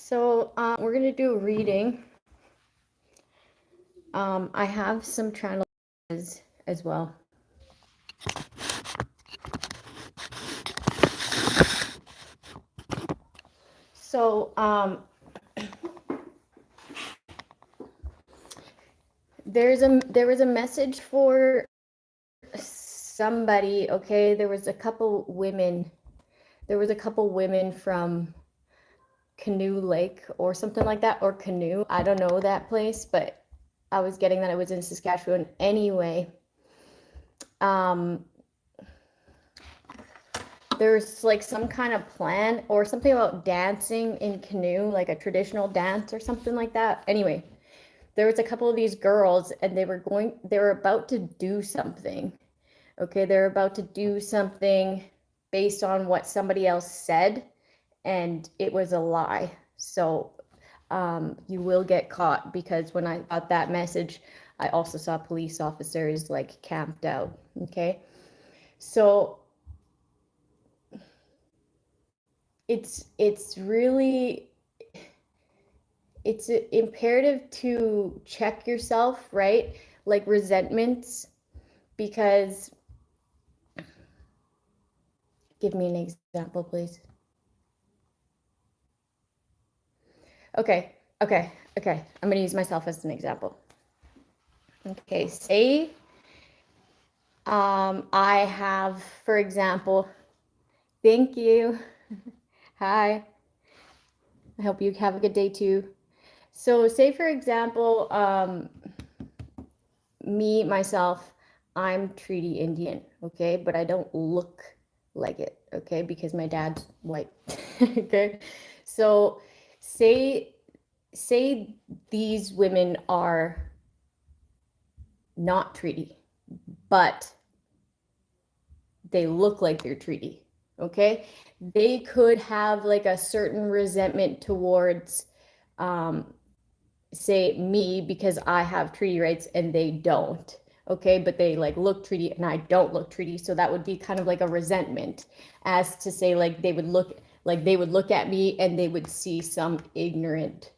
So we're going to do a reading. I have some channels as well. So there was a message for somebody, okay? There was a couple women from Canoe Lake or something like that, or Canoe. I don't know that place, but I was getting that it was in Saskatchewan anyway. There's like some kind of plan or something about dancing in canoe, like a traditional dance or something like that. Anyway, there was a couple of these girls and they were about to do something. Okay, they're about to do something based on what somebody else said, and it was a lie. So you will get caught, because when I got that message, I also saw police officers like camped out. Okay, so it's really it's imperative to check yourself, right? Like resentments, because give me an example, please. Okay. I'm gonna use myself as an example. Okay, say I have, for example, thank you. Hi. I hope you have a good day too. So say, for example, myself, I'm Treaty Indian, okay? But I don't look like it, okay? Because my dad's white, okay? So say these women are not Treaty, but they look like they're Treaty, okay? They could have like a certain resentment towards, say, me, because I have treaty rights and they don't. Okay, but they like look treaty and I don't look treaty, so that would be kind of like a resentment, as to say like they would look at me and they would see some ignorant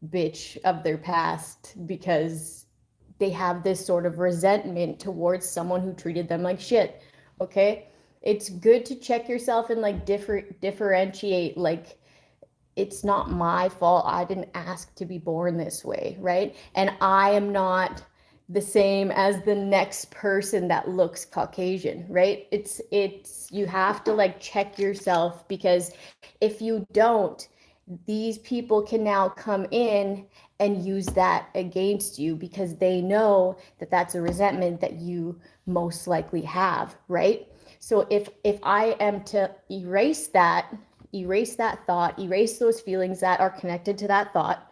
bitch of their past, because they have this sort of resentment towards someone who treated them like shit. Okay, it's good to check yourself and like differentiate, like, it's not my fault. I didn't ask to be born this way, right? And I am not the same as the next person that looks Caucasian, right? It's you have to like check yourself, because if you don't, these people can now come in and use that against you, because they know that that's a resentment that you most likely have, right? So if I am to erase that thought, erase those feelings that are connected to that thought,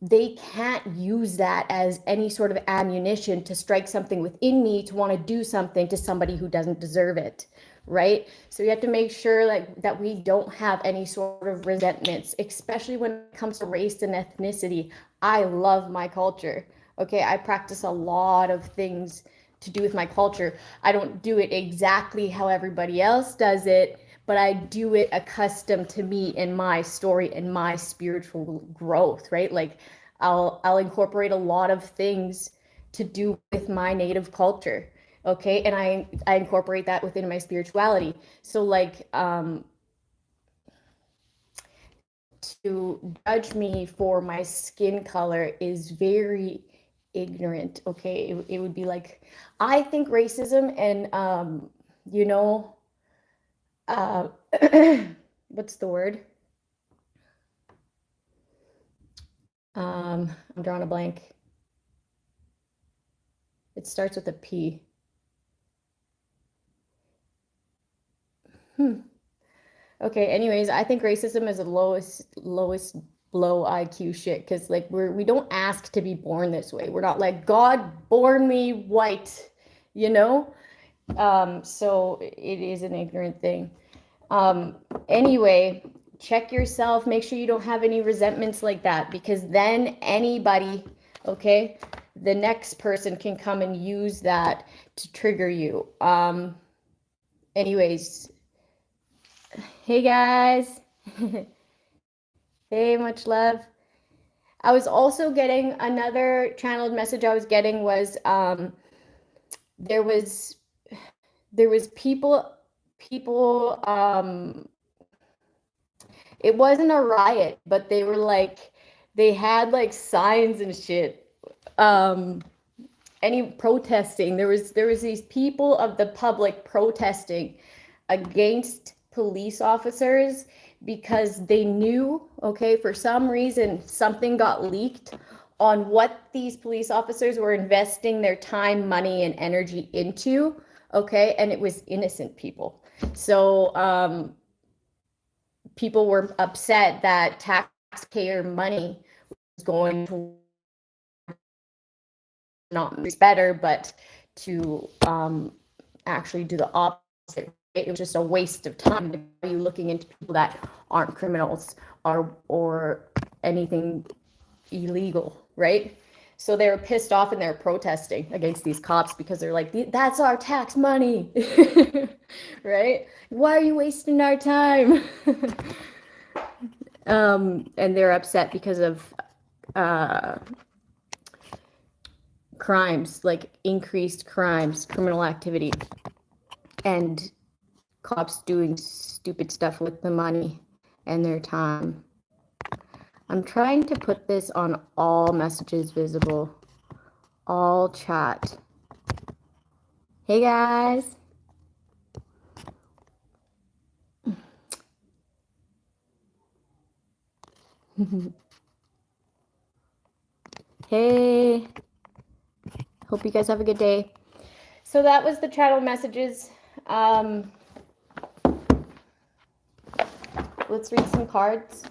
they can't use that as any sort of ammunition to strike something within me to want to do something to somebody who doesn't deserve it, right? So you have to make sure like that we don't have any sort of resentments, especially when it comes to race and ethnicity. I love my culture. Okay, I practice a lot of things to do with my culture. I don't do it exactly how everybody else does it, but I do it accustomed to me and my story and my spiritual growth, right? Like I'll incorporate a lot of things to do with my native culture. Okay, and I incorporate that within my spirituality. So like to judge me for my skin color is very ignorant. Okay, it would be like, I think racism and you know, uh what's the word, I'm drawing a blank. It starts with a P. Okay, anyways, I think racism is the lowest low IQ shit, because like we don't ask to be born this way. We're not like, God born me white, you know? So it is an ignorant thing. Anyway, check yourself, make sure you don't have any resentments like that, because then anybody, okay, the next person can come and use that to trigger you. Anyways, hey guys. Hey, much love. I was also getting another channeled message I was getting was there was people it wasn't a riot, but they were like they had like signs and shit. Any protesting. There was these people of the public protesting against police officers because they knew, okay, for some reason something got leaked on what these police officers were investing their time, money, and energy into, okay, and it was innocent people. So people were upset that taxpayer money was going to not better, but to actually do the opposite. It was just a waste of time. Are you looking into people that aren't criminals or anything illegal, right? So they were pissed off and they're protesting against these cops because they're like, that's our tax money, right? Why are you wasting our time? And they're upset because of crimes, like increased crimes, criminal activity, and cops doing stupid stuff with the money and their time. I'm trying to put this on all messages visible, all chat. Hey guys. Hey. Hope you guys have a good day. So that was the channel messages. Let's read some cards.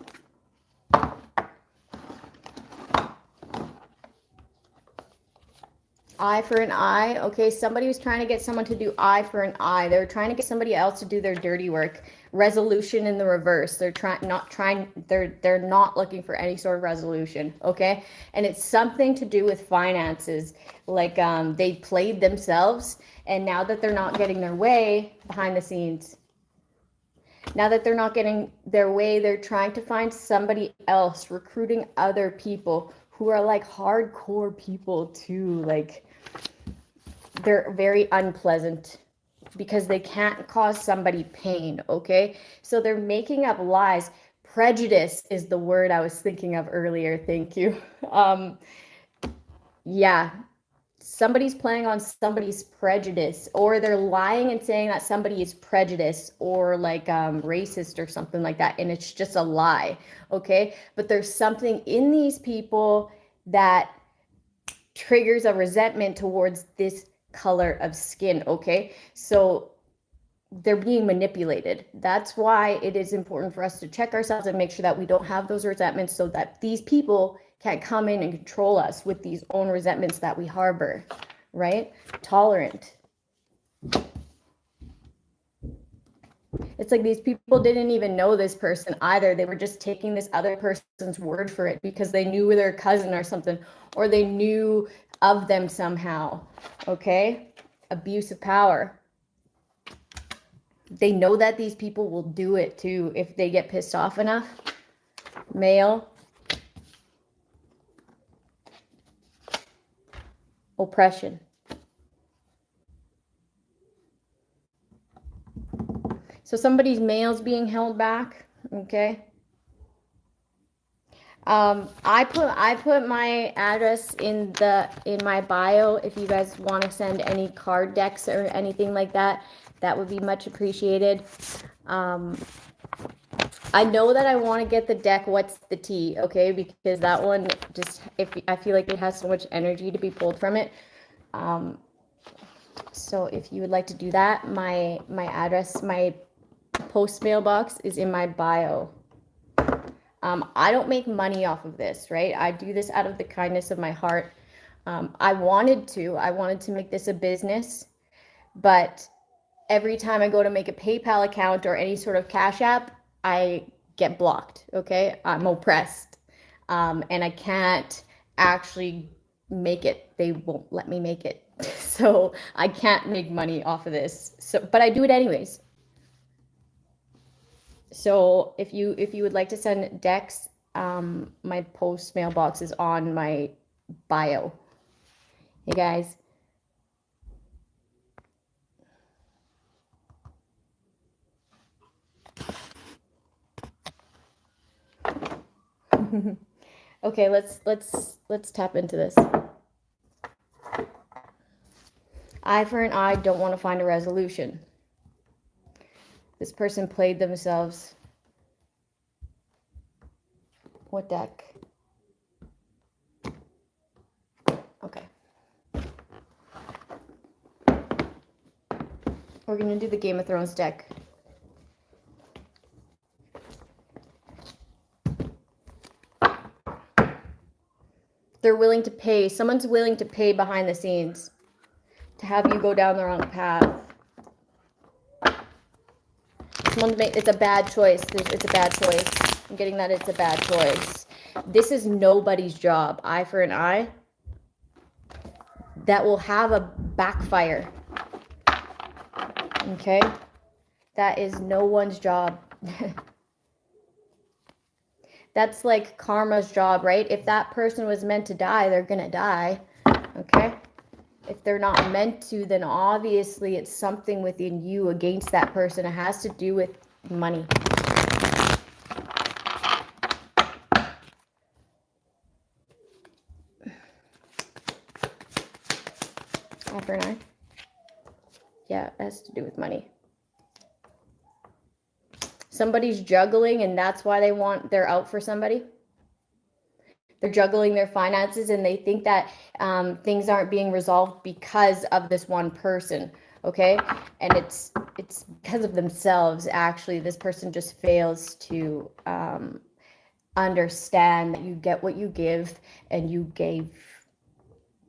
Eye for an eye. Okay, somebody was trying to get someone to do eye for an eye. They were trying to get somebody else to do their dirty work. Resolution in the reverse. They're not looking for any sort of resolution, okay? And it's something to do with finances. Like they played themselves, and now that they're not getting their way behind the scenes, now that they're not getting their way, they're trying to find somebody else, recruiting other people who are like hardcore people too. Like they're very unpleasant because they can't cause somebody pain, okay? So they're making up lies. Prejudice is the word I was thinking of earlier. Thank you. Yeah, somebody's playing on somebody's prejudice, or they're lying and saying that somebody is prejudiced or like racist or something like that, and it's just a lie, okay? But there's something in these people that triggers a resentment towards this color of skin, okay? So they're being manipulated. That's why it is important for us to check ourselves and make sure that we don't have those resentments, so that these people can't come in and control us with these own resentments that we harbor, right? Tolerant. It's like these people didn't even know this person either. They were just taking this other person's word for it because they knew their cousin or something, or they knew of them somehow, okay? Abuse of power. They know that these people will do it too if they get pissed off enough. Male. Oppression. So somebody's mail's being held back, okay? I put my address in my bio if you guys want to send any card decks or anything like that. That would be much appreciated. I know that I want to get the deck What's the Tea, okay? Because that one just, I feel like it has so much energy to be pulled from it. So if you would like to do that, my address, my post mailbox is in my bio. I don't make money off of this, right? I do this out of the kindness of my heart. I wanted to make this a business, but every time I go to make a PayPal account or any sort of Cash App, I get blocked, okay? I'm oppressed, and I can't actually make it. They won't let me make it. So I can't make money off of this. So, but I do it anyways. So if you would like to send decks my post mailbox is on my bio. Hey guys. Okay, let's tap into this. Eye for an eye, don't want to find a resolution. This person played themselves. What deck? Okay. We're going to do the Game of Thrones deck. They're willing to pay. Someone's willing to pay behind the scenes to have you go down the wrong path. It's a bad choice. It's a bad choice. I'm getting that it's a bad choice. This is nobody's job. Eye for an eye. That will have a backfire. Okay? That is no one's job. That's like karma's job, right? If that person was meant to die, they're going to die. Okay? If they're not meant to, then obviously it's something within you against that person. It has to do with money. Eye for an eye. Yeah, it has to do with money. Somebody's juggling and that's why they're out for somebody. They're juggling their finances and they think that things aren't being resolved because of this one person, okay? And it's because of themselves, actually. This person just fails to understand that you get what you give, and you gave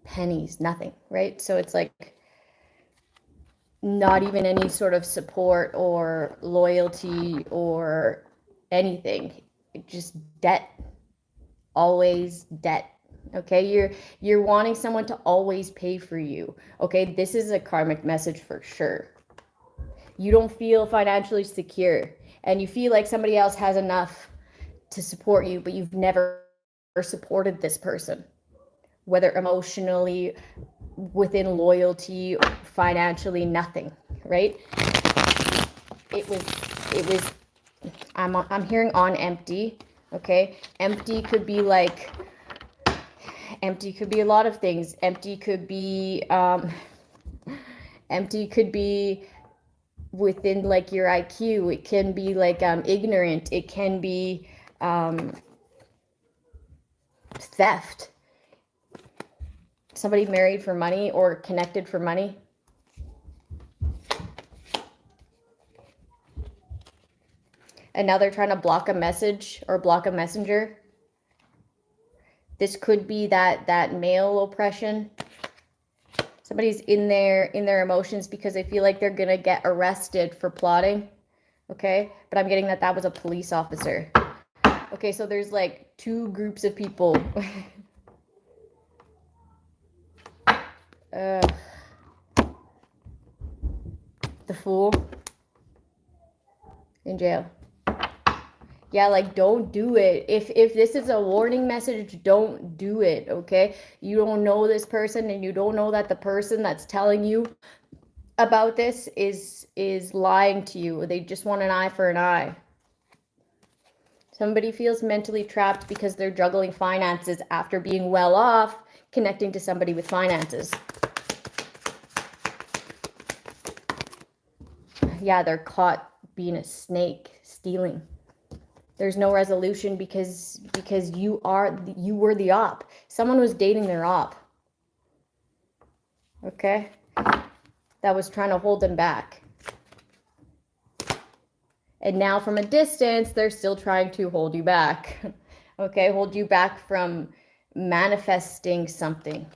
pennies, nothing, right? So it's like not even any sort of support or loyalty or anything. Just debt. Always debt. Okay, you're wanting someone to always pay for you. Okay, this is a karmic message for sure. You don't feel financially secure and you feel like somebody else has enough to support you, but you've never supported this person, whether emotionally, within loyalty, financially, nothing, right? It was I'm hearing on empty. Okay, empty could be like, empty could be a lot of things. Empty could be within like your IQ. It can be like ignorant. It can be theft. Somebody married for money or connected for money. And now they're trying to block a message or block a messenger. This could be that male oppression. Somebody's in their emotions because they feel like they're gonna get arrested for plotting. Okay, but I'm getting that was a police officer. Okay, so there's like two groups of people. The Fool in jail. Yeah, like don't do it. If this is a warning message, don't do it, okay? You don't know this person and you don't know that the person that's telling you about this is lying to you. They just want an eye for an eye. Somebody feels mentally trapped because they're juggling finances after being well off, connecting to somebody with finances. Yeah, they're caught being a snake, stealing. There's no resolution because you were the op. Someone was dating their op. Okay? That was trying to hold them back. And now from a distance, they're still trying to hold you back. Okay? Hold you back from manifesting something.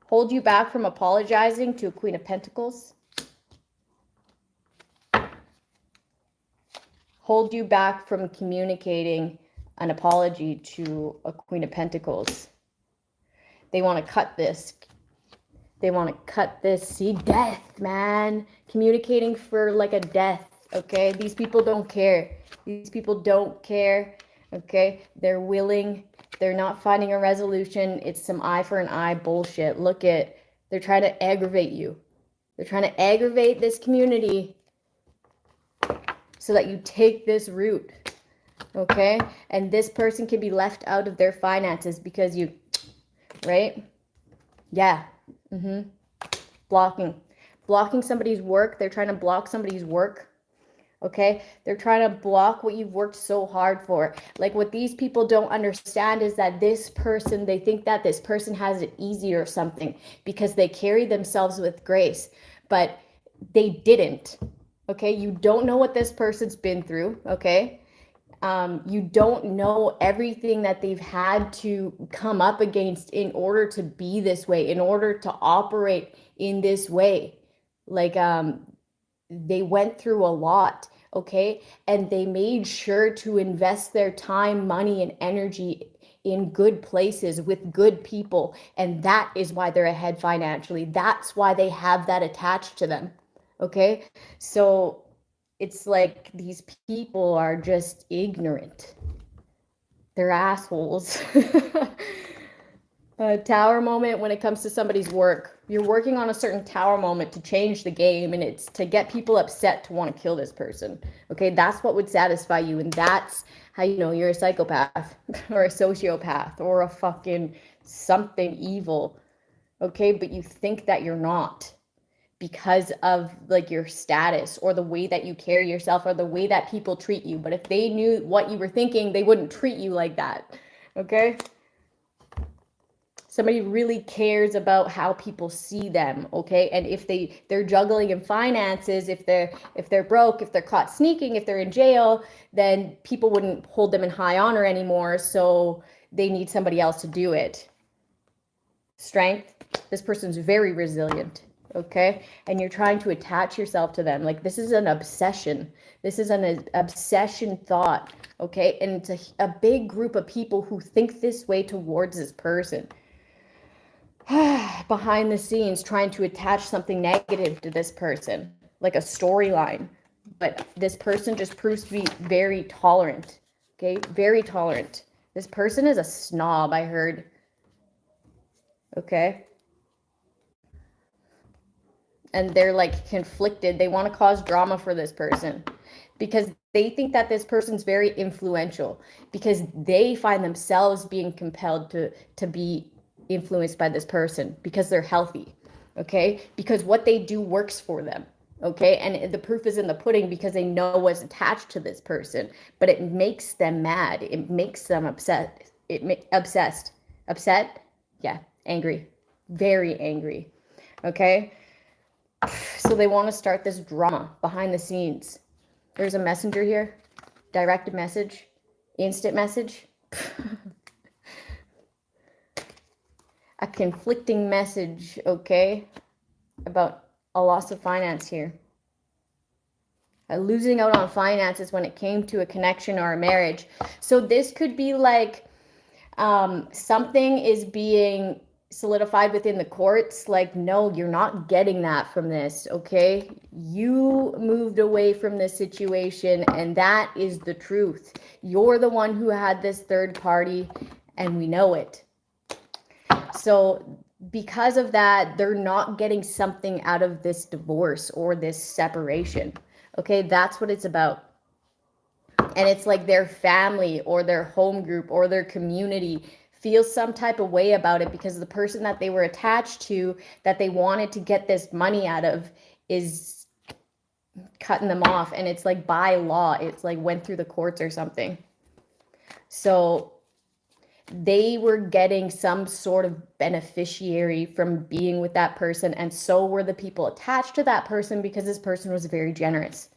Hold you back from apologizing to a Queen of Pentacles. Hold you back from communicating an apology to a Queen of Pentacles. They want to cut this. They want to cut this. See, death, man. Communicating for like a death, Okay, these people don't care. These people don't care. Okay, they're willing. They're not finding a resolution. It's some eye for an eye bullshit. They're trying to aggravate you. They're trying to aggravate this community so that you take this route. Okay, and this person can be left out of their finances because you, right? Yeah. Blocking somebody's work. They're trying to block somebody's work. Okay, they're trying to block what you've worked so hard for. Like, what these people don't understand is that they think that this person has it easy or something because they carry themselves with grace, but they didn't. Okay, you don't know what this person's been through. Okay, you don't know everything that they've had to come up against in order to be this way, in order to operate in this way. Like, they went through a lot, okay? And they made sure to invest their time, money, and energy in good places with good people. And that is why they're ahead financially. That's why they have that attached to them, okay? So it's like these people are just ignorant. They're assholes. A tower moment when it comes to somebody's work. You're working on a certain tower moment to change the game, and it's to get people upset to want to kill this person. Okay, that's what would satisfy you, and that's how you know you're a psychopath or a sociopath or a fucking something evil. Okay, but you think that you're not because of like your status or the way that you carry yourself or the way that people treat you. But if they knew what you were thinking, they wouldn't treat you like that. Okay? Somebody really cares about how people see them, okay? And if they're juggling in finances, if they're broke, if they're caught sneaking, if they're in jail, then people wouldn't hold them in high honor anymore, so they need somebody else to do it. Strength, this person's very resilient, okay? And you're trying to attach yourself to them. Like, this is an obsession. This is an obsession thought, okay? And it's a big group of people who think this way towards this person. Behind the scenes, trying to attach something negative to this person, like a storyline. But this person just proves to be very tolerant, okay? Very tolerant. This person is a snob, I heard. Okay? And they're like conflicted. They want to cause drama for this person because they think that this person's very influential, because they find themselves being compelled to be influenced by this person because they're healthy, okay? Because what they do works for them, okay? And the proof is in the pudding because they know what's attached to this person, but it makes them mad. It makes them upset. Obsessed. Upset? Yeah, angry. Very angry, okay? So they want to start this drama behind the scenes. There's a messenger here. Direct message. Instant message. A conflicting message, okay, about a loss of finance here. Losing out on finances when it came to a connection or a marriage. So this could be like something is being solidified within the courts. Like, no, you're not getting that from this, okay? You moved away from this situation, and that is the truth. You're the one who had this third party, and we know it. So because of that, they're not getting something out of this divorce or this separation. Okay, that's what it's about. And it's like their family or their home group or their community feels some type of way about it because the person that they were attached to, that they wanted to get this money out of, is cutting them off. And it's like by law, it's like went through the courts or something. So they were getting some sort of beneficiary from being with that person, and so were the people attached to that person because this person was very generous.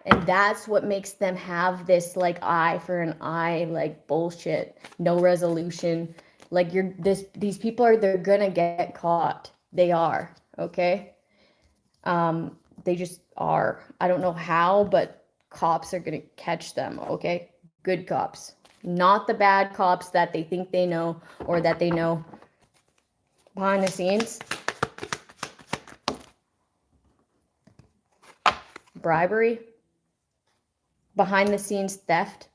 And that's what makes them have this like eye for an eye, like bullshit, no resolution. Like these people they're gonna get caught. They are, okay? They just are. I don't know how, but cops are gonna catch them, okay? Good cops. Not the bad cops that they think they know or that they know behind the scenes. bribery, behind the scenes theft.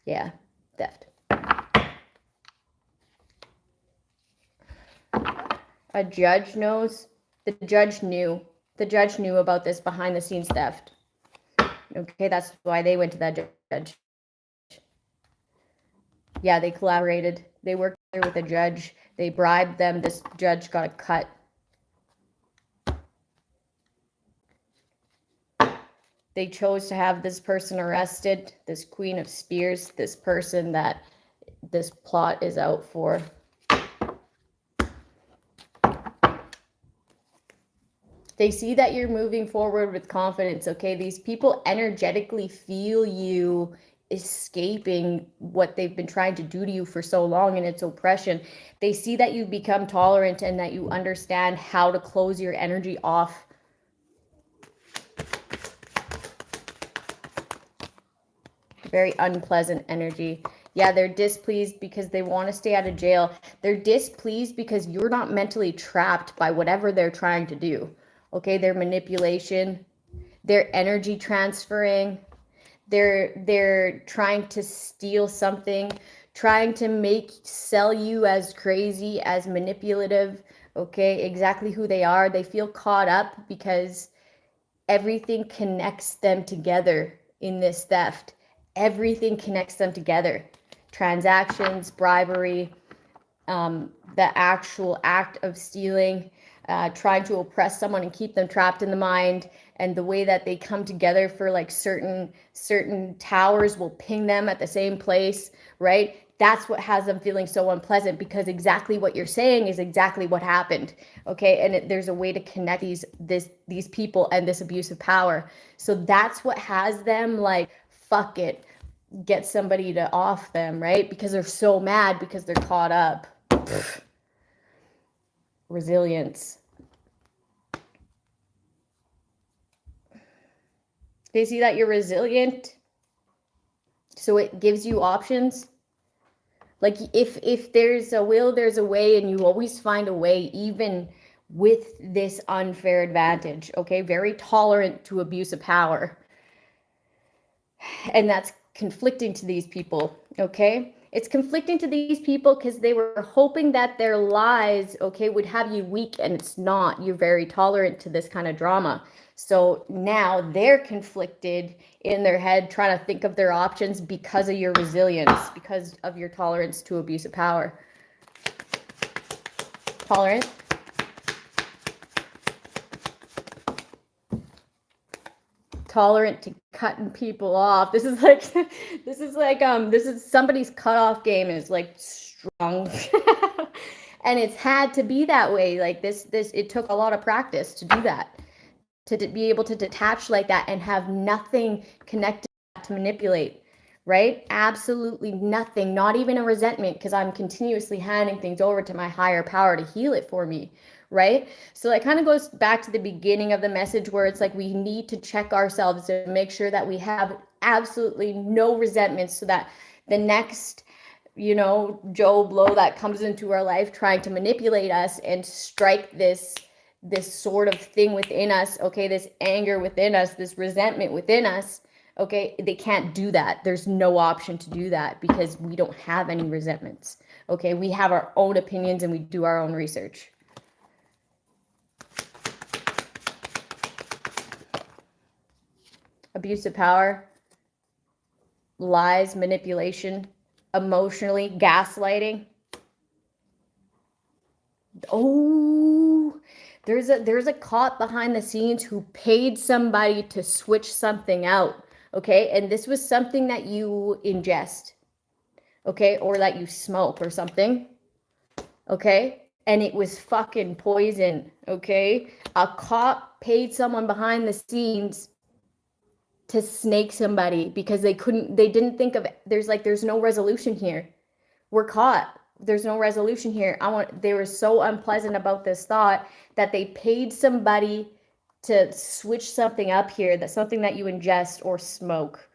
Yeah, theft. A judge knows. The judge knew. The judge knew about this behind the scenes theft. Okay, that's why they went to that judge. Yeah, they collaborated. They worked with a judge. They bribed them. This judge got a cut. They chose to have this person arrested, this Queen of Spears, this person that this plot is out for. They see that you're moving forward with confidence, okay? These people energetically feel you escaping what they've been trying to do to you for so long, and it's oppression. They see that you become tolerant and that you understand how to close your energy off. Very unpleasant energy. Yeah, they're displeased because they want to stay out of jail. They're displeased because you're not mentally trapped by whatever they're trying to do. Okay, their manipulation, their energy transferring, they're trying to steal something, trying to sell you as crazy, as manipulative. Okay, exactly who they are. They feel caught up because everything connects them together in this theft. Everything connects them together. Transactions, bribery, the actual act of stealing, trying to oppress someone and keep them trapped in the mind, and the way that they come together for like certain towers will ping them at the same place, right? That's what has them feeling so unpleasant, because exactly what you're saying is exactly what happened. Okay, and there's a way to connect these people and this abuse of power. So that's what has them like, fuck it, get somebody to off them, right? Because they're so mad because they're caught up. Resilience. They see that you're resilient, so it gives you options. Like if there's a will, there's a way, and you always find a way, even with this unfair advantage. Okay, very tolerant to abuse of power, and that's conflicting to these people. Okay, it's conflicting to these people because they were hoping that their lies, okay, would have you weak, and it's not. You're very tolerant to this kind of drama. So now they're conflicted in their head, trying to think of their options because of your resilience, because of your tolerance to abuse of power. Tolerant. Tolerant to cutting people off. This is somebody's cutoff game is like strong. And it's had to be that way. Like this, it took a lot of practice to do that, to be able to detach like that and have nothing connected to manipulate, right? Absolutely nothing, not even a resentment, because I'm continuously handing things over to my higher power to heal it for me, right? So it kind of goes back to the beginning of the message, where it's like we need to check ourselves to make sure that we have absolutely no resentments, so that the next, Joe Blow that comes into our life trying to manipulate us and strike this sort of thing within us, okay, this anger within us, this resentment within us, okay, they can't do that. There's no option to do that because we don't have any resentments, okay? We have our own opinions and we do our own research. Abuse of power, lies, manipulation, emotionally, gaslighting. Oh, there's a cop behind the scenes who paid somebody to switch something out, okay? And this was something that you ingest, okay? Or that you smoke or something, okay? And it was fucking poison, okay? A cop paid someone behind the scenes to snake somebody because they didn't think of it. There's no resolution here. We're caught. There's no resolution here. They were so unpleasant about this thought that they paid somebody to switch something up here, that's something that you ingest or smoke.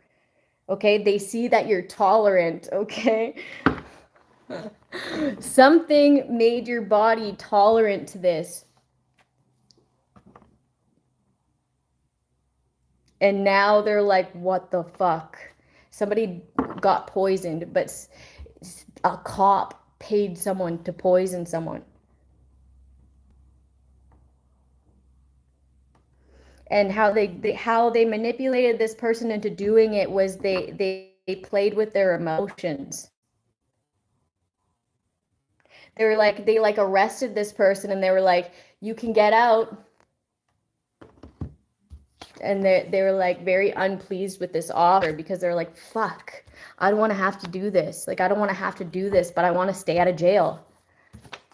Okay, they see that you're tolerant, okay? Something made your body tolerant to this. And now they're like, what the fuck? Somebody got poisoned, but a cop paid someone to poison someone. And how they manipulated this person into doing it was they played with their emotions. They like arrested this person and they were like, you can get out. And they were like very unpleased with this offer because they're like, fuck, I don't want to have to do this. Like, I don't want to have to do this, but I want to stay out of jail.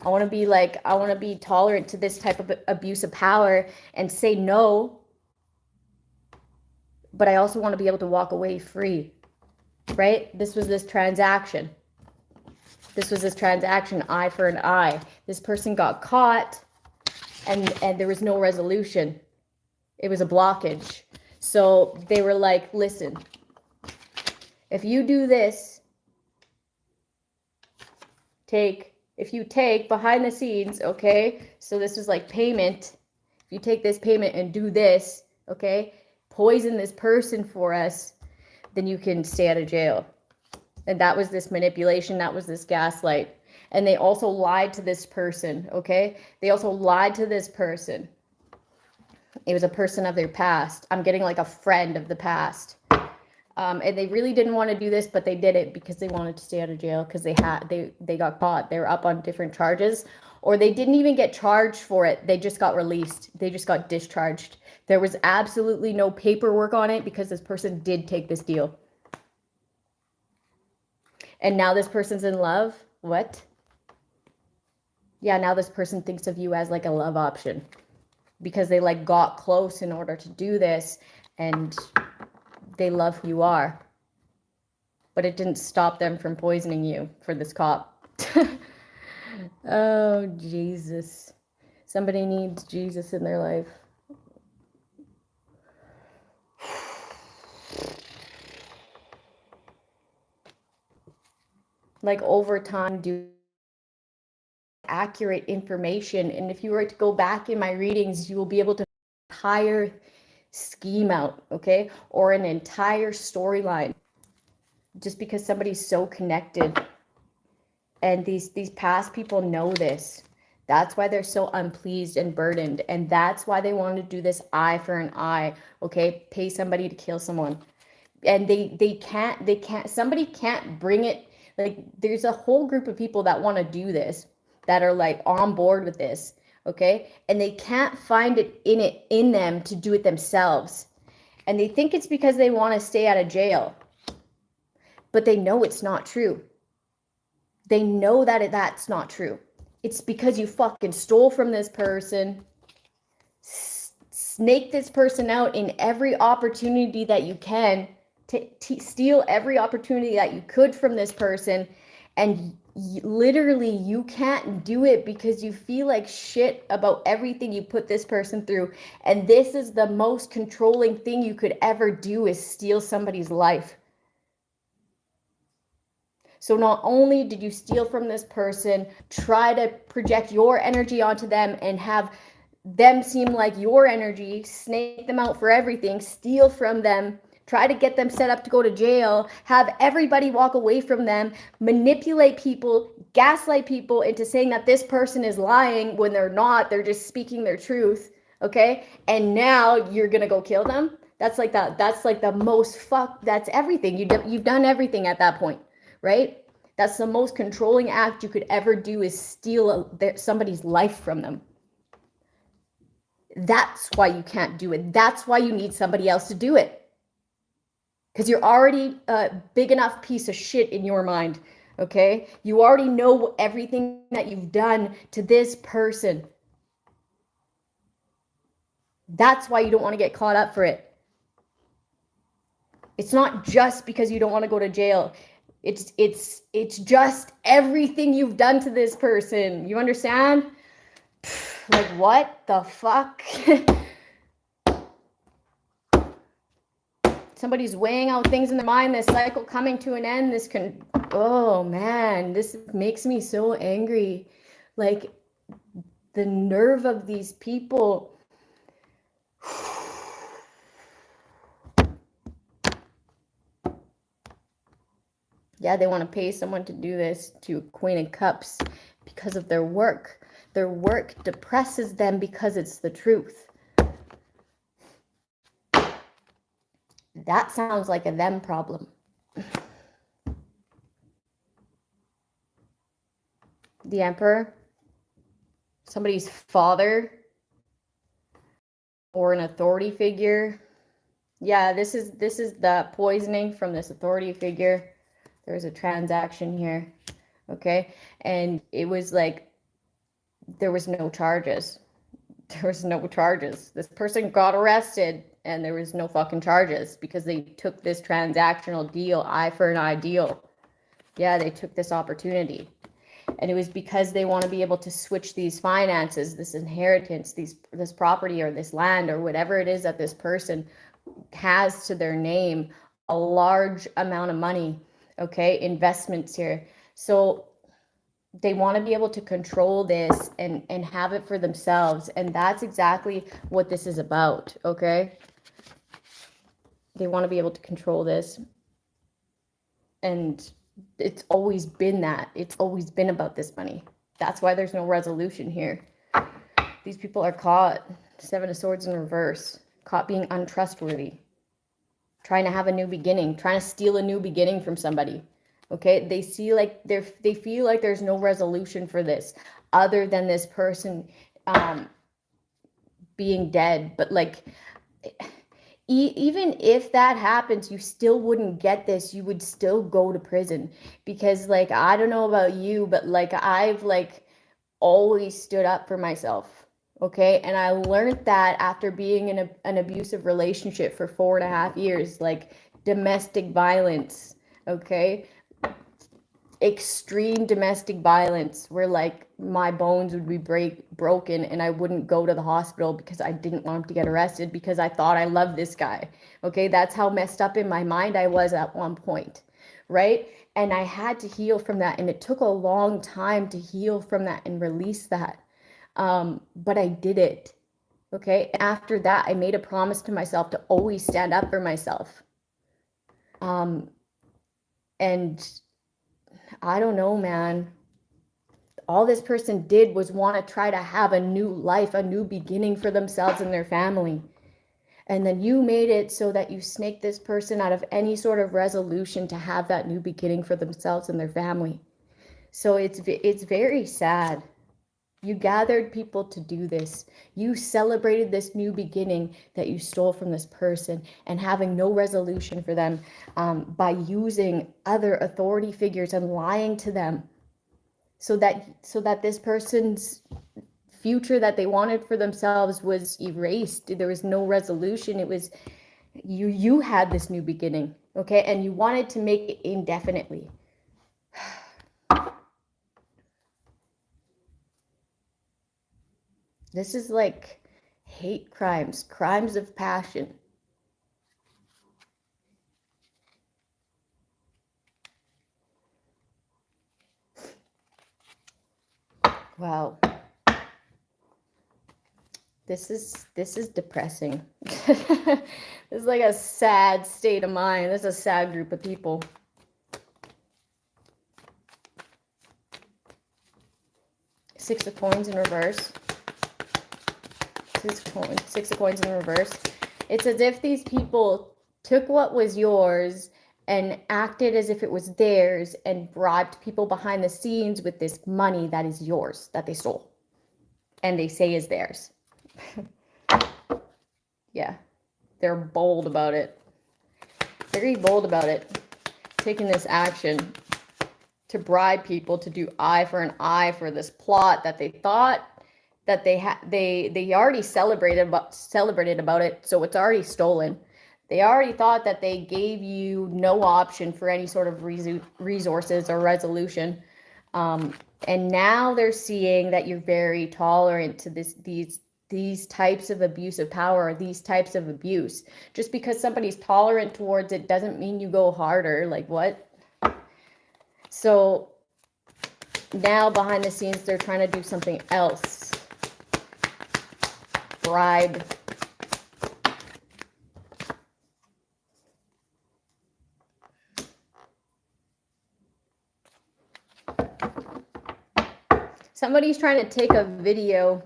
I want to be tolerant to this type of abuse of power and say no, but I also want to be able to walk away free, right? This was this transaction. Eye for an eye. This person got caught and there was no resolution. It was a blockage. So they were like, listen, if you do this, if you take behind the scenes, okay, so this was like payment. If you take this payment and do this, okay, poison this person for us, then you can stay out of jail. And that was this manipulation. That was this gaslight. And they also lied to this person, okay? They also lied to this person. It was a person of their past. I'm getting like a friend of the past. And they really didn't want to do this, but they did it because they wanted to stay out of jail because they got caught. They were up on different charges, or they didn't even get charged for it. They just got released. They just got discharged. There was absolutely no paperwork on it because this person did take this deal. And now this person's in love. What? Yeah, now this person thinks of you as like a love option because they like got close in order to do this, and they love who you are. But it didn't stop them from poisoning you for this cop. Oh, Jesus. Somebody needs Jesus in their life. Like over time, do accurate information. And if you were to go back in my readings, you will be able to entire scheme out, okay? Or an entire storyline. Just because somebody's so connected. And these past people know this. That's why they're so unpleased and burdened. And that's why they want to do this eye for an eye, okay? Pay somebody to kill someone. And they can't, somebody can't bring it. Like, there's a whole group of people that want to do this, that are like on board with this, okay? And they can't find it in them to do it themselves. And they think it's because they want to stay out of jail. But they know it's not true. They know that that's not true. It's because you fucking stole from this person, snake this person out in every opportunity that you can, to steal every opportunity that you could from this person, and literally you can't do it because you feel like shit about everything you put this person through. And this is the most controlling thing you could ever do, is steal somebody's life. So not only did you steal from this person, try to project your energy onto them and have them seem like your energy, snake them out for everything, steal from them, try to get them set up to go to jail, have everybody walk away from them, manipulate people, gaslight people into saying that this person is lying when they're not, they're just speaking their truth, okay? And now you're gonna go kill them? That's like the most that's everything. You've done everything at that point, right? That's the most controlling act you could ever do, is steal somebody's life from them. That's why you can't do it. That's why you need somebody else to do it. Because you're already a big enough piece of shit in your mind, okay? You already know everything that you've done to this person. That's why you don't want to get caught up for it. It's not just because you don't want to go to jail. It's just everything you've done to this person. You understand? Like, what the fuck? Somebody's weighing out things in their mind, this cycle coming to an end, oh man, this makes me so angry. Like, the nerve of these people. Yeah, they want to pay someone to do this, to Queen of Cups, because of their work. Their work depresses them because it's the truth. That sounds like a them problem. The Emperor, somebody's father, or an authority figure. Yeah, this is the poisoning from this authority figure. There's a transaction here, okay? And it was like, there was no charges. There was no charges. This person got arrested and there was no fucking charges because they took this transactional deal, eye for an eye deal. Yeah, they took this opportunity. And it was because they want to be able to switch these finances, this inheritance, this property or this land or whatever it is that this person has to their name, a large amount of money, okay, investments here. So they want to be able to control this and have it for themselves. And that's exactly what this is about, okay? They want to be able to control this. And it's always been that. It's always been about this money. That's why there's no resolution here. These people are caught. Seven of Swords in reverse. Caught being untrustworthy. Trying to have a new beginning. Trying to steal a new beginning from somebody. Okay, they feel like there's no resolution for this other than this person being dead. But like, even if that happens, you still wouldn't get this. You would still go to prison because, like, I don't know about you, but like, I've like always stood up for myself. Okay, and I learned that after being in an abusive relationship for 4.5 years, like domestic violence. Okay, extreme domestic violence where like my bones would be broken and I wouldn't go to the hospital because I didn't want him to get arrested because I thought I loved this guy. Okay, that's how messed up in my mind I was at one point, right? And I had to heal from that, and it took a long time to heal from that and release that, but I did it. Okay, after that I made a promise to myself to always stand up for myself, and I don't know, man. All this person did was want to try to have a new life, a new beginning for themselves and their family. And then you made it so that you snaked this person out of any sort of resolution to have that new beginning for themselves and their family. So it's very sad. You gathered people to do this. You celebrated this new beginning that you stole from this person and having no resolution for them, by using other authority figures and lying to them so that this person's future that they wanted for themselves was erased. There was no resolution. It was you had this new beginning, okay? And you wanted to make it indefinitely. This is like hate crimes, crimes of passion. Wow. This is depressing. This is like a sad state of mind. This is a sad group of people. Six of Coins in reverse. Six of Coins in reverse. It's as if these people took what was yours and acted as if it was theirs and bribed people behind the scenes with this money that is yours, that they stole and they say is theirs. Yeah, they're bold about it. Very bold about it. Taking this action to bribe people to do eye for an eye for this plot that they thought that they already celebrated about it, so it's already stolen. They already thought that they gave you no option for any sort of resources or resolution, and now they're seeing that you're very tolerant to these types of abuse of power, or these types of abuse. Just because somebody's tolerant towards it doesn't mean you go harder. Like, what? So now behind the scenes, they're trying to do something else. Bribe. Somebody's trying to take a video.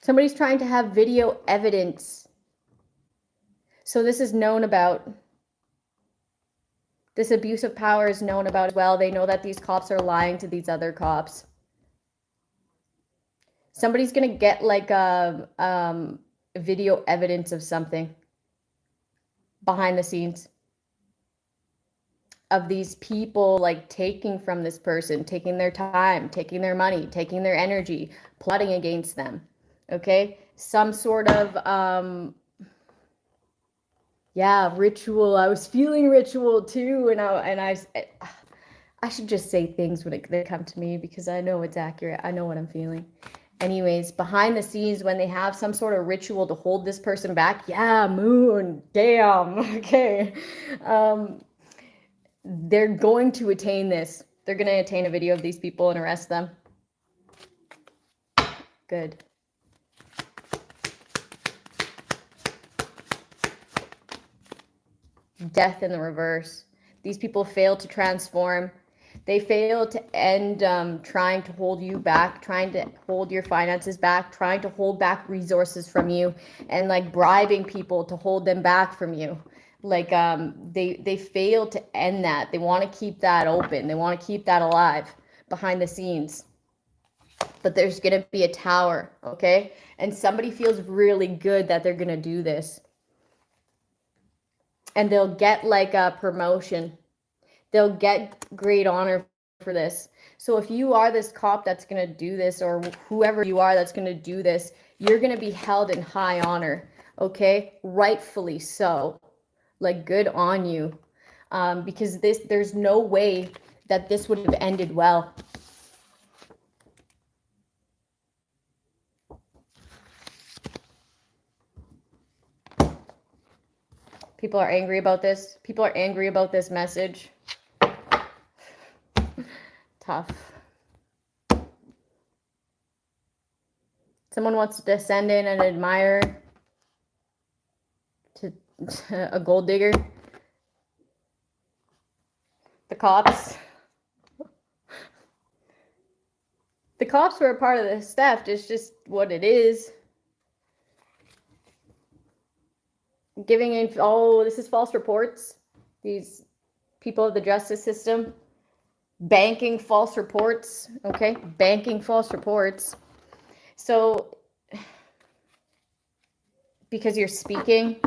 Somebody's trying to have video evidence. So this is known about. This abuse of power is known about as well. They know that these cops are lying to these other cops. Somebody's going to get like a video evidence of something behind the scenes of these people like taking from this person, taking their time, taking their money, taking their energy, plotting against them. Okay? Some sort of ritual. I was feeling ritual too, and I should just say things when they come to me because I know it's accurate. I know what I'm feeling. Anyways, behind the scenes, when they have some sort of ritual to hold this person back, yeah, moon, damn, okay. They're going to attain this. They're going to attain a video of these people and arrest them. Good. Death in the reverse. These people fail to transform. They fail to end trying to hold you back, trying to hold your finances back, trying to hold back resources from you, and like bribing people to hold them back from you. Like they fail to end that. They want to keep that open. They want to keep that alive behind the scenes. But there's going to be a tower, okay? And somebody feels really good that they're going to do this. And they'll get like a promotion. They'll get great honor for this. So if you are this cop that's going to do this, or whoever you are that's going to do this, you're going to be held in high honor, okay? Rightfully so. Like, good on you. Because there's no way that this would have ended well. People are angry about this. People are angry about this message. Tough. Someone wants to send in an admirer to a gold digger. The cops. The cops were a part of this theft. It's just what it is. Giving in, this is false reports. These people of the justice system banking false reports, okay? Banking false reports. So, because you're speaking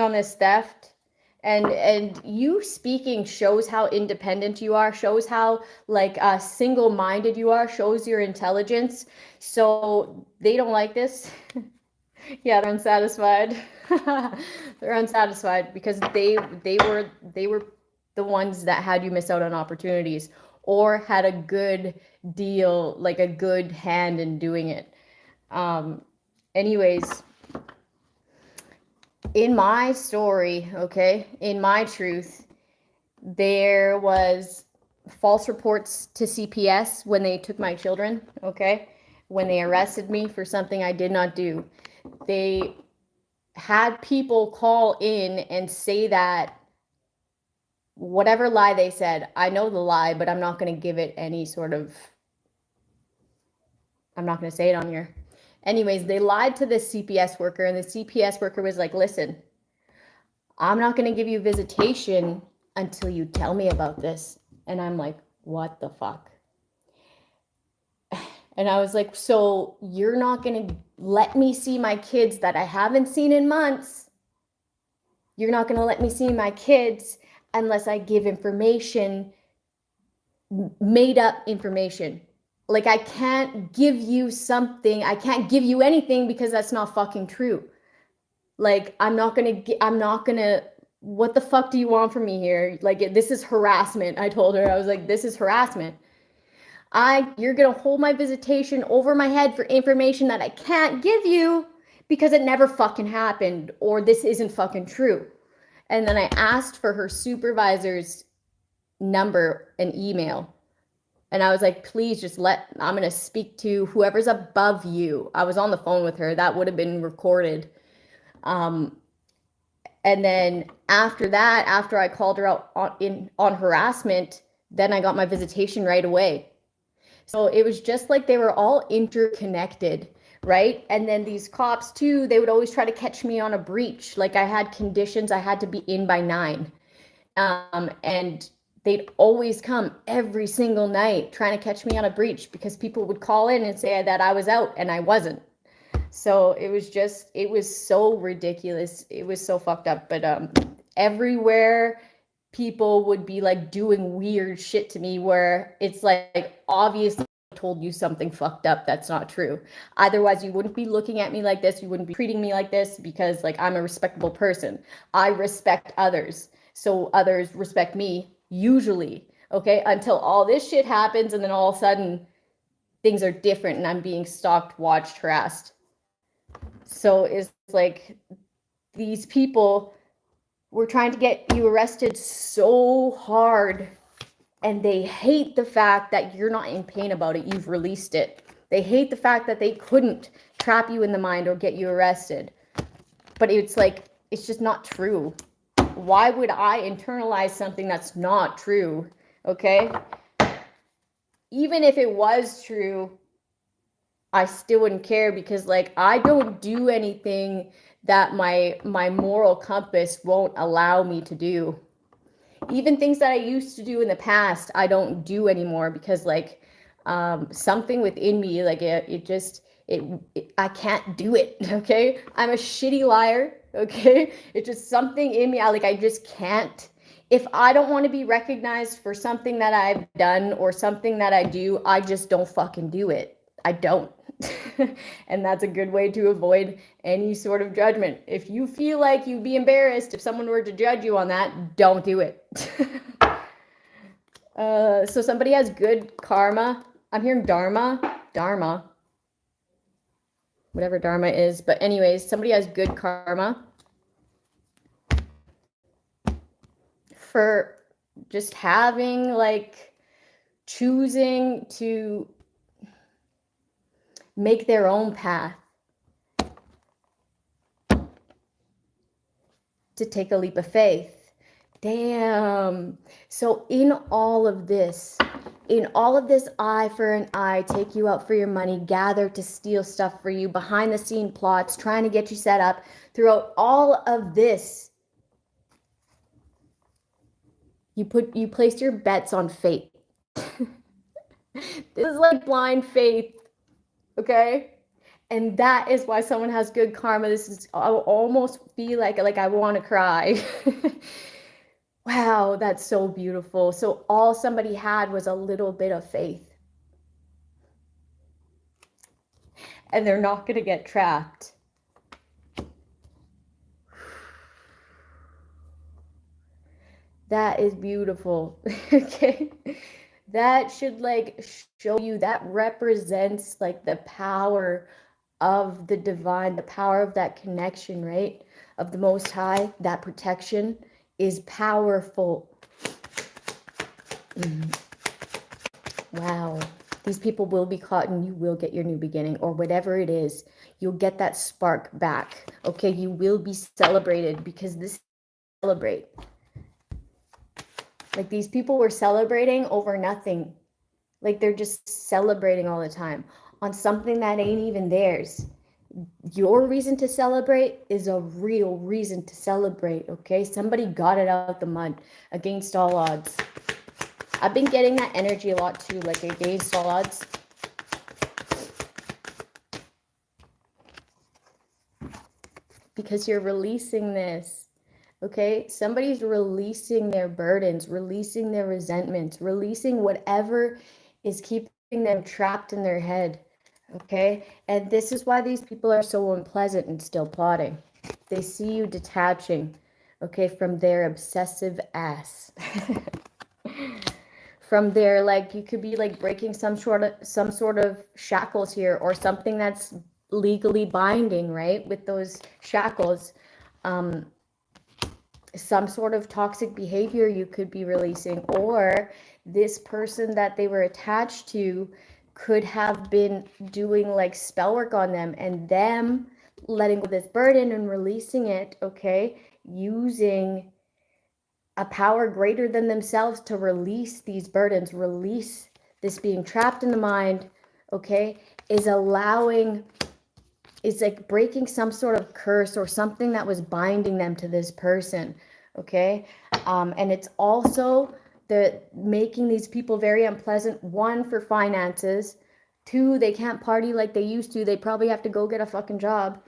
on this theft, and you speaking shows how independent you are, shows how like single-minded you are, shows your intelligence. So they don't like this. Yeah, they're unsatisfied. They're unsatisfied because they were the ones that had you miss out on opportunities or had a good deal, like a good hand in doing it. Anyways, in my story, okay, in my truth, there was false reports to CPS when they took my children, okay, when they arrested me for something I did not do. They had people call in and say that whatever lie they said, I know the lie, but I'm not going to give it any sort of, I'm not going to say it on here. Anyways, they lied to this CPS worker, and the CPS worker was like, listen, I'm not going to give you visitation until you tell me about this. And I'm like, what the fuck? And I was like, so you're not going to let me see my kids that I haven't seen in months. You're not going to let me see my kids unless I give information, made up information. Like, I can't give you something. I can't give you anything because that's not fucking true. Like, I'm not going to, what the fuck do you want from me here? Like, this is harassment. I told her, I was like, this is harassment. You're going to hold my visitation over my head for information that I can't give you because it never fucking happened, or this isn't fucking true. And then I asked for her supervisor's number and email. And I was like, please just I'm going to speak to whoever's above you. I was on the phone with her. That would have been recorded. And then after that, after I called her out on harassment, then I got my visitation right away. So it was just like they were all interconnected, right? And then these cops too, they would always try to catch me on a breach. Like I had conditions, I had to be in by 9. And they'd always come every single night trying to catch me on a breach because people would call in and say that I was out and I wasn't. So it was so ridiculous. It was so fucked up. But everywhere people would be like doing weird shit to me where it's like obviously I told you something fucked up that's not true. Otherwise you wouldn't be looking at me like this, you wouldn't be treating me like this, because like I'm a respectable person. I respect others, so others respect me usually. Okay, until all this shit happens and then all of a sudden things are different and I'm being stalked, watched, harassed. So it's like these people were trying to get you arrested so hard, and they hate the fact that you're not in pain about it. You've released it. They hate the fact that they couldn't trap you in the mind or get you arrested. But it's like, it's just not true. Why would I internalize something that's not true? Okay? Even if it was true, I still wouldn't care, because like I don't do anything that my moral compass won't allow me to do. Even things that I used to do in the past, I don't do anymore, because like something within me, like I can't do it. Okay, I'm a shitty liar. Okay, it's just something in me. I just can't. If I don't want to be recognized for something that I've done or something that I do, I just don't fucking do it. I don't. And that's a good way to avoid any sort of judgment. If you feel like you'd be embarrassed if someone were to judge you on that, don't do it. So somebody has good karma. I'm hearing dharma, whatever dharma is. But anyways, somebody has good karma for just having, like, choosing to make their own path, to take a leap of faith. Damn. So in all of this, eye for an eye, take you out for your money, gather to steal stuff for you, behind the scene plots, trying to get you set up, throughout all of this, you placed your bets on fate. This is like blind faith. Okay? And that is why someone has good karma. This is, I'll almost feel like I want to cry. Wow, that's so beautiful. So all somebody had was a little bit of faith. And they're not going to get trapped. That is beautiful. Okay? That should like show you, that represents like the power of the divine, the power of that connection, right? Of the Most High. That protection is powerful. Wow. These people will be caught and you will get your new beginning, or whatever it is. You'll get that spark back. Okay, you will be celebrated, because this celebrate. Like, these people were celebrating over nothing. Like, they're just celebrating all the time on something that ain't even theirs. Your reason to celebrate is a real reason to celebrate, okay? Somebody got it out the mud against all odds. I've been getting that energy a lot too, like against all odds. Because you're releasing this. Okay, somebody's releasing their burdens, releasing their resentments, releasing whatever is keeping them trapped in their head. Okay, and this is why these people are so unpleasant and still plotting. They see you detaching, okay, from their obsessive ass. From their, like, you could be like breaking some sort of shackles here, or something that's legally binding, right? With those shackles. Some sort of toxic behavior you could be releasing, or this person that they were attached to could have been doing like spell work on them, and them letting go of this burden and releasing it, okay? Using a power greater than themselves to release these burdens, release this being trapped in the mind, okay, is like breaking some sort of curse or something that was binding them to this person, okay? And it's also making these people very unpleasant. One, for finances. Two, they can't party like they used to. They probably have to go get a fucking job.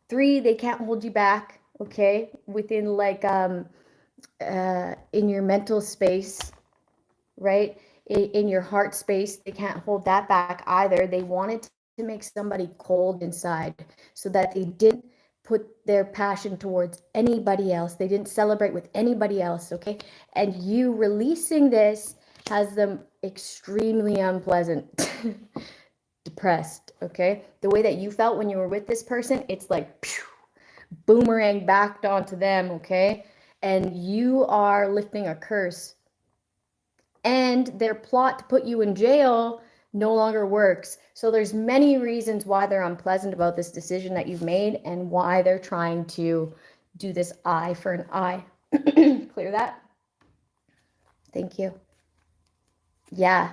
Three, they can't hold you back, okay? Within like in your mental space, right? In your heart space, they can't hold that back either. They wanted to make somebody cold inside so that they didn't put their passion towards anybody else. They didn't celebrate with anybody else, okay? And you releasing this has them extremely unpleasant, depressed, okay? The way that you felt when you were with this person, it's like pew, boomerang backed onto them, okay? And you are lifting a curse. And their plot to put you in jail no longer works. So there's many reasons why they're unpleasant about this decision that you've made and why they're trying to do this eye for an eye. Clear that? Thank you. Yeah.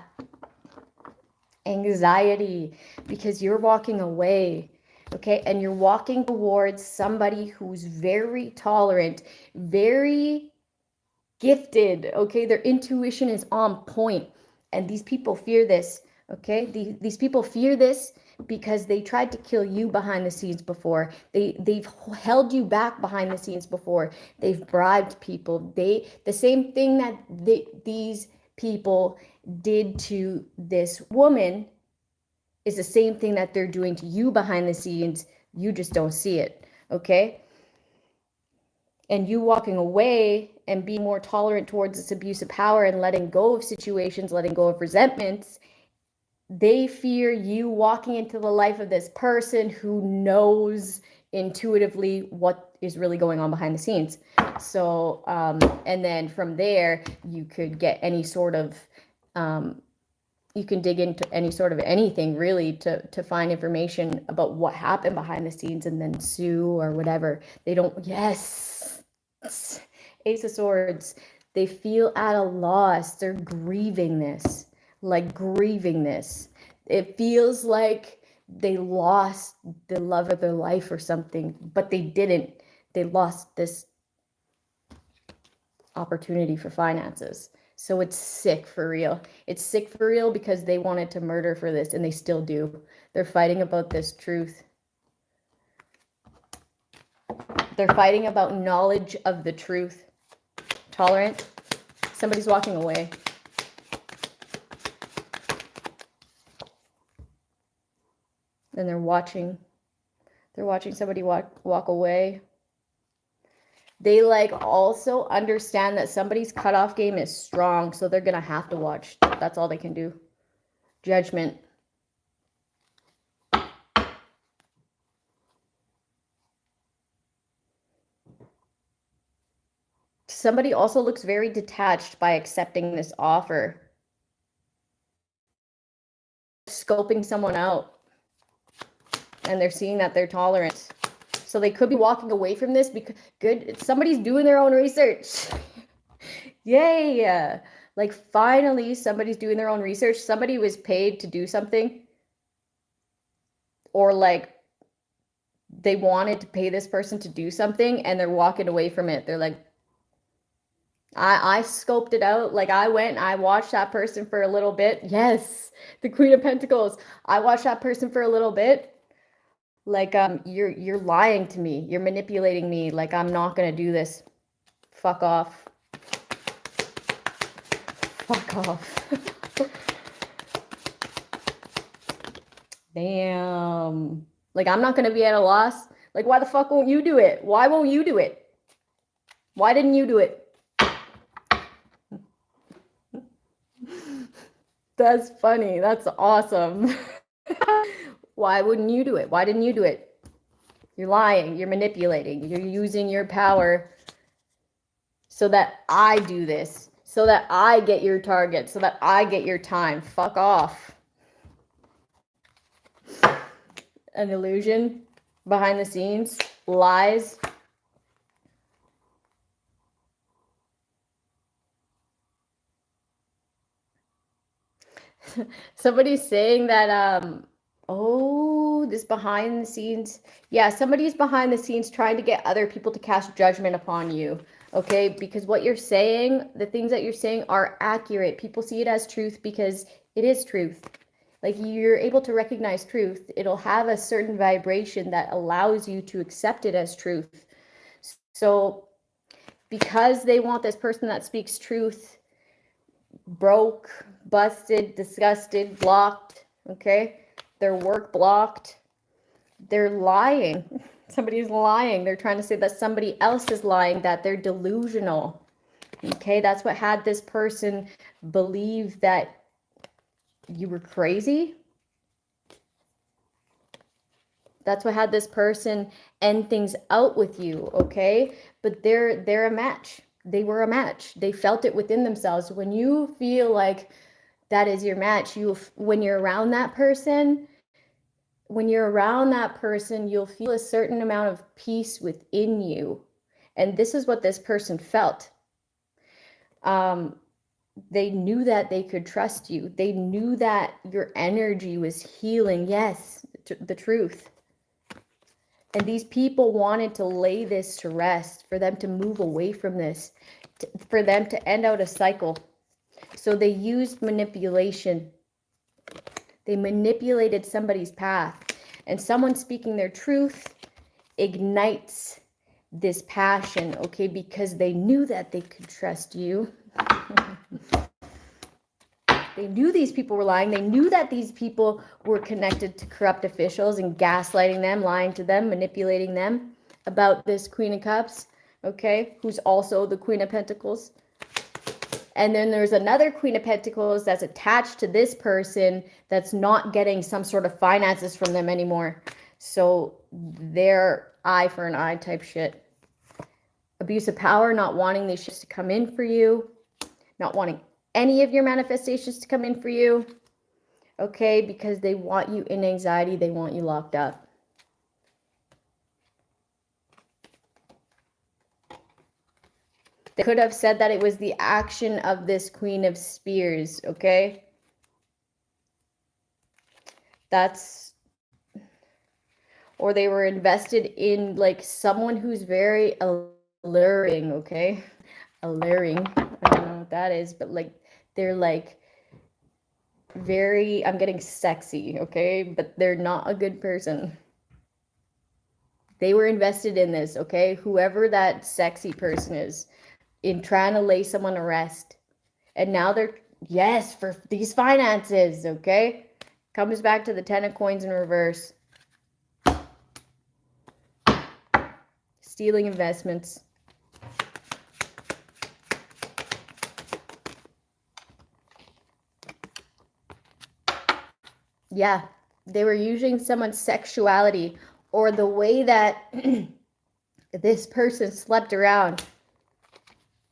Anxiety, because you're walking away, okay? And you're walking towards somebody who's very tolerant, very gifted, okay? Their intuition is on point, and these people fear this, okay? These people fear this because they tried to kill you behind the scenes before. They've held you back behind the scenes before. They've bribed people. The same thing that these people did to this woman is the same thing that they're doing to you behind the scenes. You just don't see it, okay? And you walking away and being more tolerant towards this abuse of power and letting go of situations, letting go of resentments, they fear you walking into the life of this person who knows intuitively what is really going on behind the scenes. So, and then from there, you could get any sort of, you can dig into any sort of anything really to find information about what happened behind the scenes and then sue or whatever. They don't, yes, Ace of Swords. They feel at a loss. They're grieving this, like grieving this. It feels like they lost the love of their life or something, but they didn't. They lost this opportunity for finances. So it's sick for real. It's sick for real because they wanted to murder for this and they still do. They're fighting about this truth. They're fighting about knowledge of the truth. Tolerant. Somebody's walking away. And they're watching somebody walk away. They like also understand that somebody's cutoff game is strong, so they're gonna have to watch. That's all they can do. Judgment. Somebody also looks very detached by accepting this offer. Scoping someone out. And they're seeing that they're tolerant. So they could be walking away from this because somebody's doing their own research. Yay! Like finally somebody's doing their own research. Somebody was paid to do something. Or like they wanted to pay this person to do something and they're walking away from it. They're like, I scoped it out. Like I went and I watched that person for a little bit. Yes, the Queen of Pentacles. I watched that person for a little bit. Like you're lying to me. You're manipulating me. Like I'm not gonna do this. Fuck off. Fuck off. Damn. Like I'm not gonna be at a loss. Like why the fuck won't you do it? Why won't you do it? Why didn't you do it? That's funny. That's awesome. Why wouldn't you do it? Why didn't you do it? You're lying. You're manipulating. You're using your power so that I do this. So that I get your target. So that I get your time. Fuck off. An illusion. behind the scenes, lies. Somebody's saying that, oh, this behind the scenes. Yeah, somebody's behind the scenes trying to get other people to cast judgment upon you. Okay, because what you're saying, the things that you're saying are accurate. People see it as truth because it is truth. Like, you're able to recognize truth. It'll have a certain vibration that allows you to accept it as truth. So because they want this person that speaks truth broke, busted, disgusted, blocked, okay? Their work blocked. They're lying. Somebody's lying. They're trying to say that somebody else is lying, that they're delusional. Okay, that's what had this person believe that you were crazy. That's what had this person end things out with you, okay? But they're a match. They were a match. They felt it within themselves. When you feel like that is your match, when you're around that person, you'll feel a certain amount of peace within you. And this is what this person felt. They knew that they could trust you. They knew that your energy was healing. Yes, the truth. And these people wanted to lay this to rest, for them to move away from this, for them to end out a cycle. So they used manipulation. They manipulated somebody's path. And someone speaking their truth ignites this passion, okay, because they knew that they could trust you. They knew these people were lying. They knew that these people were connected to corrupt officials and gaslighting them, lying to them, manipulating them about this Queen of Cups, okay, who's also the Queen of Pentacles. And then there's another Queen of Pentacles that's attached to this person that's not getting some sort of finances from them anymore. So they're eye for an eye type shit. Abuse of power, not wanting these shits to come in for you, not wanting any of your manifestations to come in for you, okay, because they want you in anxiety, they want you locked up. They could have said that it was the action of this Queen of Spears, okay? That's, or they were invested in like someone who's very alluring, okay? Alluring, I don't know what that is, but like, they're like very, I'm getting sexy, okay? But they're not a good person. They were invested in this, okay? Whoever that sexy person is, in trying to lay someone to rest. And now they're, yes, for these finances, okay? Comes back to the 10 of coins in reverse. Stealing investments. Yeah, they were using someone's sexuality or the way that this person slept around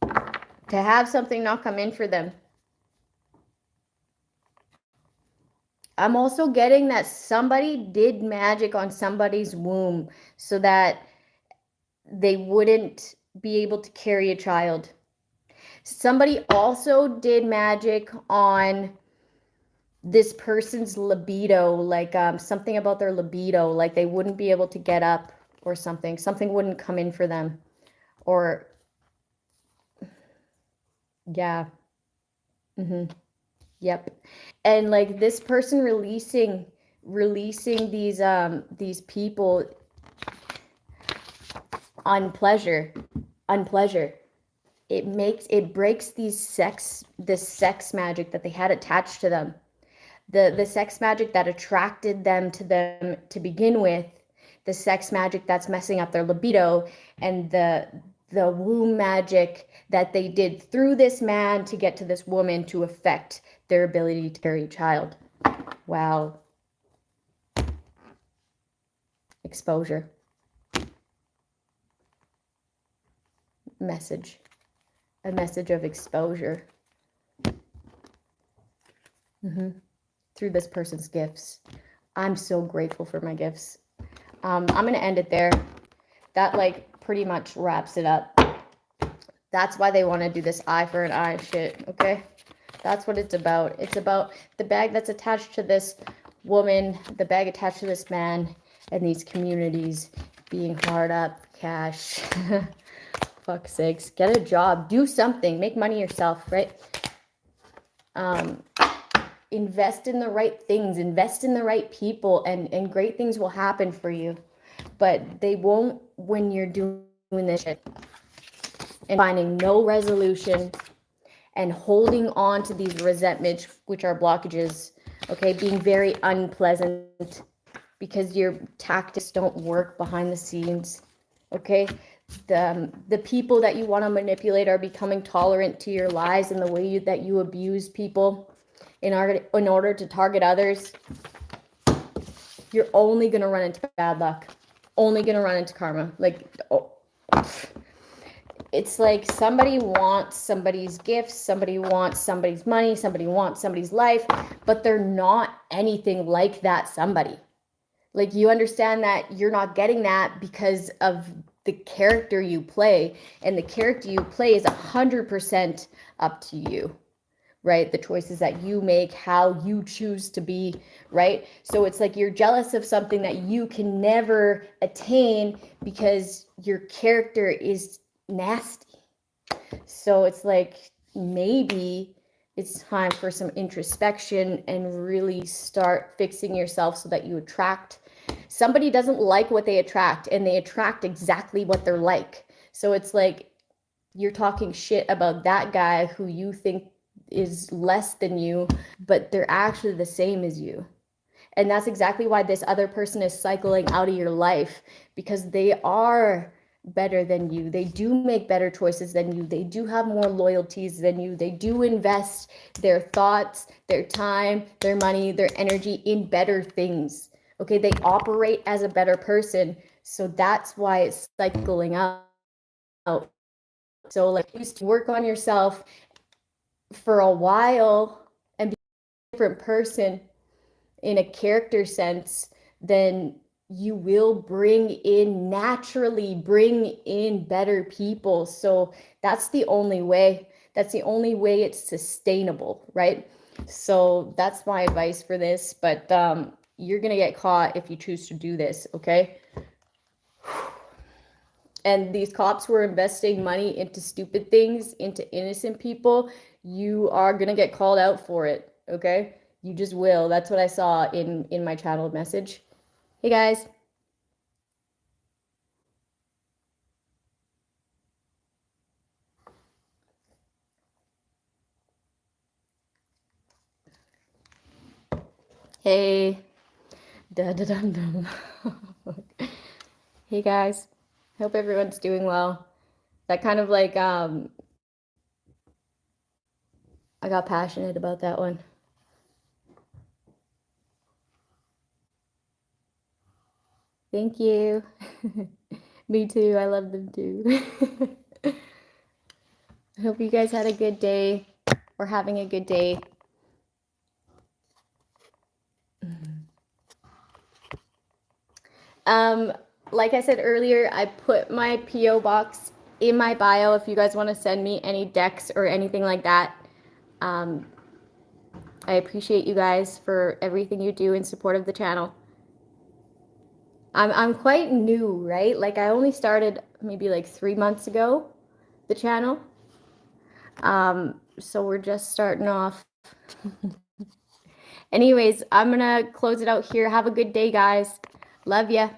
to have something not come in for them. I'm also getting that somebody did magic on somebody's womb so that they wouldn't be able to carry a child. Somebody also did magic on this person's libido, like something about their libido, like they wouldn't be able to get up or something. Something wouldn't come in for them. Or, yeah. Yep. And like this person releasing these people on pleasure. It breaks this sex magic that they had attached to them. The sex magic that attracted them to begin with, the sex magic that's messing up their libido, and the womb magic that they did through this man to get to this woman to affect their ability to carry a child. Wow. Exposure. Message. A message of exposure. Through this person's gifts. I'm so grateful for my gifts. I'm going to end it there. That like pretty much wraps it up. That's why they want to do this eye for an eye shit, okay? That's what it's about. It's about the bag that's attached to this woman, the bag attached to this man, and these communities being hard up, cash. Fuck sakes. Get a job. Do something. Make money yourself, right? Invest in the right things. Invest in the right people, and great things will happen for you. But they won't when you're doing this shit and finding no resolution and holding on to these resentments, which are blockages, okay? Being very unpleasant because your tactics don't work behind the scenes, okay? The people that you want to manipulate are becoming tolerant to your lies and the way that you abuse people in order to target others. You're only going to run into bad luck. Only going to run into karma. Like, oh. It's like somebody wants somebody's gifts, somebody wants somebody's money, somebody wants somebody's life, but they're not anything like that somebody. Like, you understand that you're not getting that because of the character you play, and the character you play is 100% up to you, right? The choices that you make, how you choose to be, right? So it's like you're jealous of something that you can never attain because your character is nasty. So it's like maybe it's time for some introspection and really start fixing yourself so that you attract. Somebody doesn't like what they attract, and they attract exactly what they're like. So it's like you're talking shit about that guy who you think is less than you, but they're actually the same as you. And that's exactly why this other person is cycling out of your life, because they are better than you. They do make better choices than you. They do have more loyalties than you. They do invest their thoughts, their time, their money, their energy in better things. Okay, they operate as a better person. So that's why it's cycling out. So like, you used to work on yourself for a while and be a different person in a character sense, then you will naturally bring in better people. So that's the only way. That's the only way it's sustainable, right? So that's my advice for this. But you're going to get caught if you choose to do this, okay? And these cops were investing money into stupid things, into innocent people. You are going to get called out for it, okay? You just will. That's what I saw in my channeled message. Hey, guys. Hey. Da-da-dum-dum. Hey, guys. Hope everyone's doing well. That kind of like, I got passionate about that one. Thank you. Me too. I love them too. I hope you guys had a good day or having a good day. Like I said earlier, I put my P.O. box in my bio if you guys want to send me any decks or anything like that. I appreciate you guys for everything you do in support of the channel. I'm quite new, right? Like, I only started maybe like 3 months ago, the channel. So we're just starting off. Anyways, I'm gonna close it out here. Have a good day, guys. Love ya.